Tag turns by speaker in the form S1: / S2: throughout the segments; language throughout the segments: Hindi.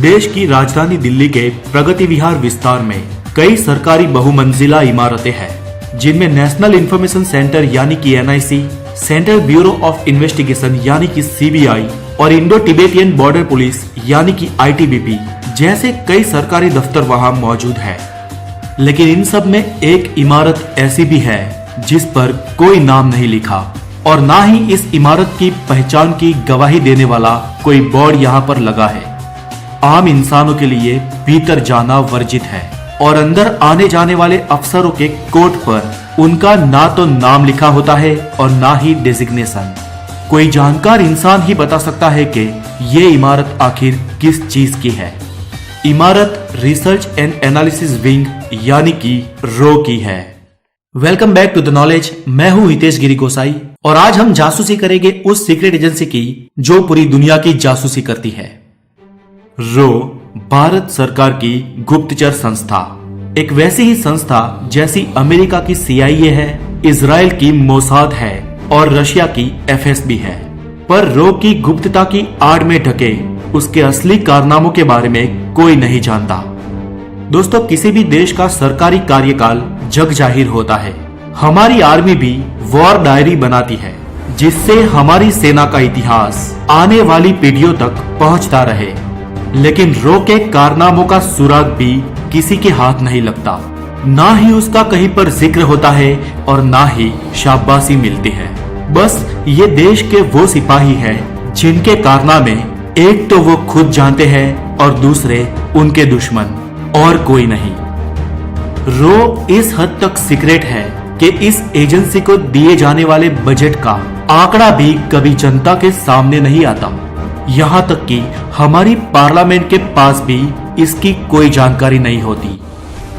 S1: देश की राजधानी दिल्ली के प्रगति विहार विस्तार में कई सरकारी बहुमंजिला इमारतें हैं, जिनमें नेशनल इंफॉर्मेशन सेंटर यानी कि NIC, central bureau of investigation यानी कि CBI और इंडो तिब्बतियन बॉर्डर पुलिस यानी कि ITBP जैसे कई सरकारी दफ्तर वहां मौजूद है। लेकिन इन सब में एक इमारत ऐसी भी है जिस पर कोई नाम नहीं लिखा और ना ही इस इमारत की पहचान की गवाही देने वाला कोई बोर्ड यहाँ पर लगा है। आम इंसानों के लिए भीतर जाना वर्जित है और अंदर आने जाने वाले अफसरों के कोट पर उनका ना तो नाम लिखा होता है और ना ही डेजिग्नेशन। कोई जानकार इंसान ही बता सकता है कि ये इमारत आखिर किस चीज की है। इमारत रिसर्च एंड एनालिसिस विंग यानी कि रो की है। Welcome back to the knowledge. मैं हूं हितेश गिरी गोसाई और आज हम जासूसी करेंगे उस सीक्रेट एजेंसी की जो पूरी दुनिया की जासूसी करती है। रो भारत सरकार की गुप्तचर संस्था, एक वैसी ही संस्था जैसी अमेरिका की CIA है, इजराइल की मोसाद है और रशिया की FSB है। पर रो की गुप्तता की आड़ में ढके उसके असली कारनामों के बारे में कोई नहीं जानता। दोस्तों, किसी भी देश का सरकारी कार्यकाल जग जाहिर होता है। हमारी आर्मी भी वॉर डायरी बनाती है जिससे हमारी सेना का इतिहास आने वाली पीढ़ियों तक पहुंचता रहे। लेकिन रो के कारनामों का सुराग भी किसी के हाथ नहीं लगता। ना ही उसका कहीं पर जिक्र होता है और ना ही शाबाशी मिलती है। बस ये देश के वो सिपाही हैं जिनके कारनामे एक तो वो खुद जानते हैं और दूसरे उनके दुश्मन, और कोई नहीं। रो इस हद तक सीक्रेट है कि इस एजेंसी को दिए जाने वाले बजट का आंकड़ा भी कभी जनता के सामने नहीं आता। यहाँ तक कि हमारी पार्लियामेंट के पास भी इसकी कोई जानकारी नहीं होती।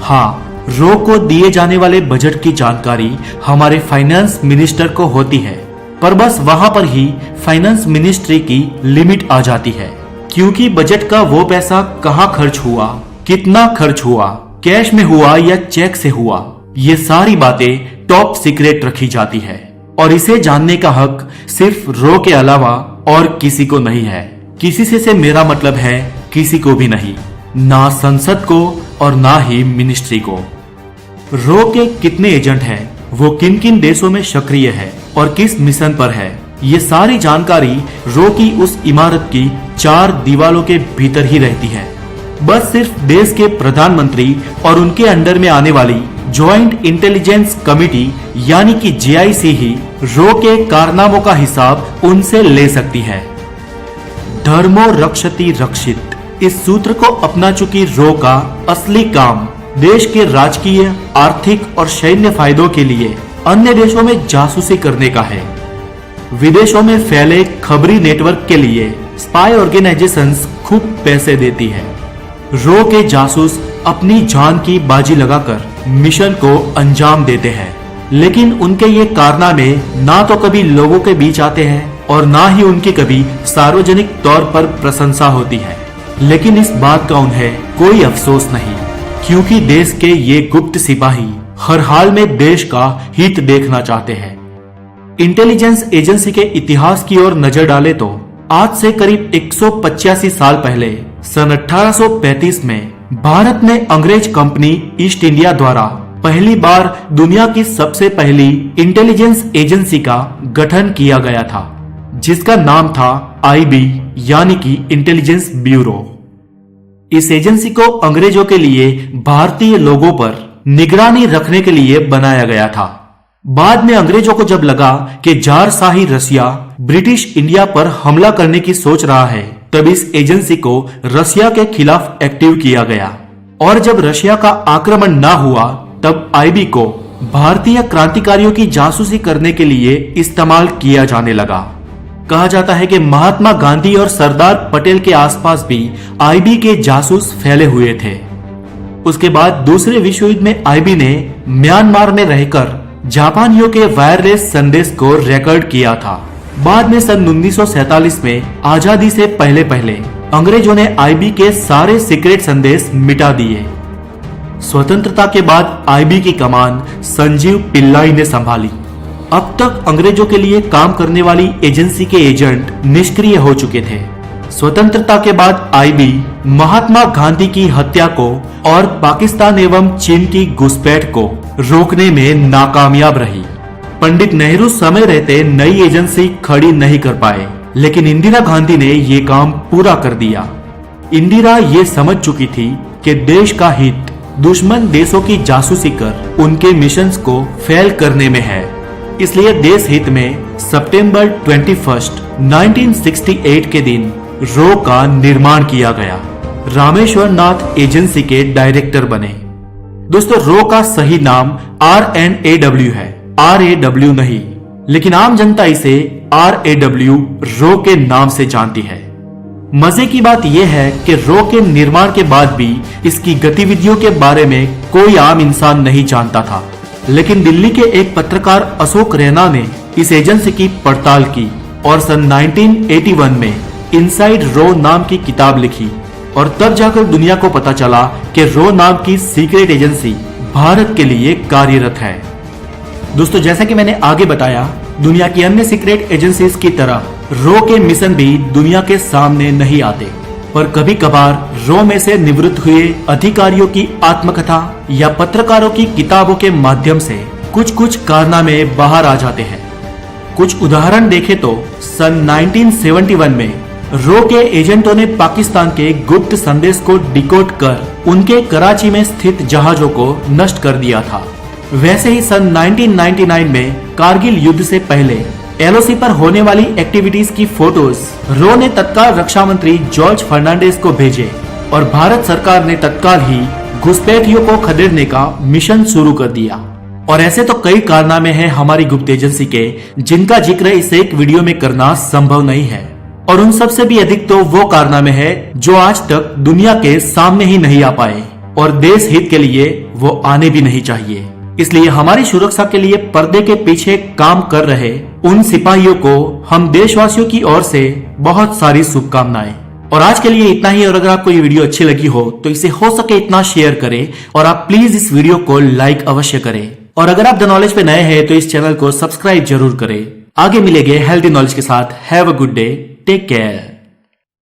S1: हाँ, रो को दिए जाने वाले बजट की जानकारी हमारे फाइनेंस मिनिस्टर को होती है, पर बस वहां पर ही फाइनेंस मिनिस्ट्री की लिमिट आ जाती है, क्योंकि बजट का वो पैसा कहाँ खर्च हुआ, कितना खर्च हुआ, कैश में हुआ या चेक से हुआ, ये सारी बातें टॉप सीक्रेट रखी जाती है और इसे जानने का हक सिर्फ रो के अलावा और किसी को नहीं है। किसी से मेरा मतलब है किसी को भी नहीं, ना संसद को और ना ही मिनिस्ट्री को। रो के कितने एजेंट हैं, वो किन किन देशों में सक्रिय है और किस मिशन पर है, ये सारी जानकारी रो की उस इमारत की 4 दीवारों के भीतर ही रहती है। बस सिर्फ देश के प्रधानमंत्री और उनके अंडर में आने वाली ज्वाइंट इंटेलिजेंस कमिटी यानी कि JIC ही रो के कारनामों का हिसाब उनसे ले सकती है। धर्मो रक्षति रक्षित, इस सूत्र को अपना चुकी रो का असली काम देश के राजकीय, आर्थिक और सैन्य फायदों के लिए अन्य देशों में जासूसी करने का है। विदेशों में फैले खबरी नेटवर्क के लिए स्पाई ऑर्गेनाइजेशंस खूब पैसे देती है। रो के जासूस अपनी जान की बाजी लगाकर मिशन को अंजाम देते हैं, लेकिन उनके ये कारनामे ना तो कभी लोगों के बीच आते हैं और ना ही उनकी कभी सार्वजनिक तौर पर प्रशंसा होती है। लेकिन इस बात का उन्हें कोई अफसोस नहीं, क्योंकि देश के ये गुप्त सिपाही हर हाल में देश का हित देखना चाहते हैं। इंटेलिजेंस एजेंसी के इतिहास की ओर नजर डाले तो आज से करीब 185 साल पहले सन 1835 में भारत में अंग्रेज कंपनी ईस्ट इंडिया द्वारा पहली बार दुनिया की सबसे पहली इंटेलिजेंस एजेंसी का गठन किया गया था, जिसका नाम था IB यानी कि इंटेलिजेंस ब्यूरो। इस एजेंसी को अंग्रेजों के लिए भारतीय लोगों पर निगरानी रखने के लिए बनाया गया था। बाद में अंग्रेजों को जब लगा कि जारशाही रसिया ब्रिटिश इंडिया पर हमला करने की सोच रहा है, तब इस एजेंसी को रसिया के खिलाफ एक्टिव किया गया और जब रशिया का आक्रमण ना हुआ तब IB को भारतीय क्रांतिकारियों की जासूसी करने के लिए इस्तेमाल किया जाने लगा। कहा जाता है कि महात्मा गांधी और सरदार पटेल के आसपास भी IB के जासूस फैले हुए थे। उसके बाद दूसरे विश्व युद्ध में IB ने म्यांमार में रहकर जापानियों के वायरलेस संदेश को रिकॉर्ड किया था। बाद में सन 1947 में आजादी से पहले पहले अंग्रेजों ने IB के सारे सीक्रेट संदेश मिटा दिए। स्वतंत्रता के बाद IB की कमान संजीव पिल्लाई ने संभाली। अब तक अंग्रेजों के लिए काम करने वाली एजेंसी के एजेंट निष्क्रिय हो चुके थे। स्वतंत्रता के बाद आईबी महात्मा गांधी की हत्या को और पाकिस्तान एवं चीन की घुसपैठ को रोकने में नाकामयाब रही। पंडित नेहरू समय रहते नई एजेंसी खड़ी नहीं कर पाए, लेकिन इंदिरा गांधी ने ये काम पूरा कर दिया। इंदिरा ये समझ चुकी थी कि देश का हित दुश्मन देशों की जासूसी कर उनके मिशंस को फेल करने में है। इसलिए देश हित में सितंबर 21, 1968 के दिन रो का निर्माण किया गया। रामेश्वर नाथ एजेंसी के डायरेक्टर बने। दोस्तों, रो का सही नाम RNAW है, RAW नहीं, लेकिन आम जनता इसे RAW रो के नाम से जानती है। मजे की बात यह है कि रो के निर्माण के बाद भी इसकी गतिविधियों के बारे में कोई आम इंसान नहीं जानता था, लेकिन दिल्ली के एक पत्रकार अशोक रैना ने इस एजेंसी की पड़ताल की और सन 1981 में इनसाइड रो नाम की किताब लिखी और तब जाकर दुनिया को पता चला कि रो नाम की सीक्रेट एजेंसी भारत के लिए कार्यरत है। दोस्तों, जैसा कि मैंने आगे बताया, दुनिया की अन्य सीक्रेट एजेंसीज की तरह रो के मिशन भी दुनिया के सामने नहीं आते, पर कभी कभार रो में से निवृत्त हुए अधिकारियों की आत्मकथा या पत्रकारों की किताबों के माध्यम से कुछ कुछ कारनामे बाहर आ जाते हैं। कुछ उदाहरण देखें तो सन 1971 में रो के एजेंटों ने पाकिस्तान के गुप्त संदेश को डिकोड कर उनके कराची में स्थित जहाजों को नष्ट कर दिया था। वैसे ही सन 1999 में कारगिल युद्ध से पहले LOC पर होने वाली एक्टिविटीज की फोटोज रो ने तत्काल रक्षा मंत्री जॉर्ज फर्नांडिस को भेजे और भारत सरकार ने तत्काल ही घुसपैठियों को खदेड़ने का मिशन शुरू कर दिया। और ऐसे तो कई कारनामे हैं हमारी गुप्त एजेंसी के, जिनका जिक्र इस एक वीडियो में करना संभव नहीं है। और उन सब से भी अधिक तो वो कारनामे हैं जो आज तक दुनिया के सामने ही नहीं आ पाए और देश हित के लिए वो आने भी नहीं चाहिए। इसलिए हमारी सुरक्षा के लिए पर्दे के पीछे काम कर रहे उन सिपाहियों को हम देशवासियों की ओर से बहुत सारी शुभकामनाएं। और आज के लिए इतना ही। और अगर आपको ये वीडियो अच्छी लगी हो तो इसे हो सके इतना शेयर करें और आप प्लीज इस वीडियो को लाइक अवश्य करें। और अगर आप द नॉलेज पे नए हैं तो इस चैनल को सब्सक्राइब जरूर करें। आगे मिलेंगे हेल्दी नॉलेज के साथ। Have a good day, take care.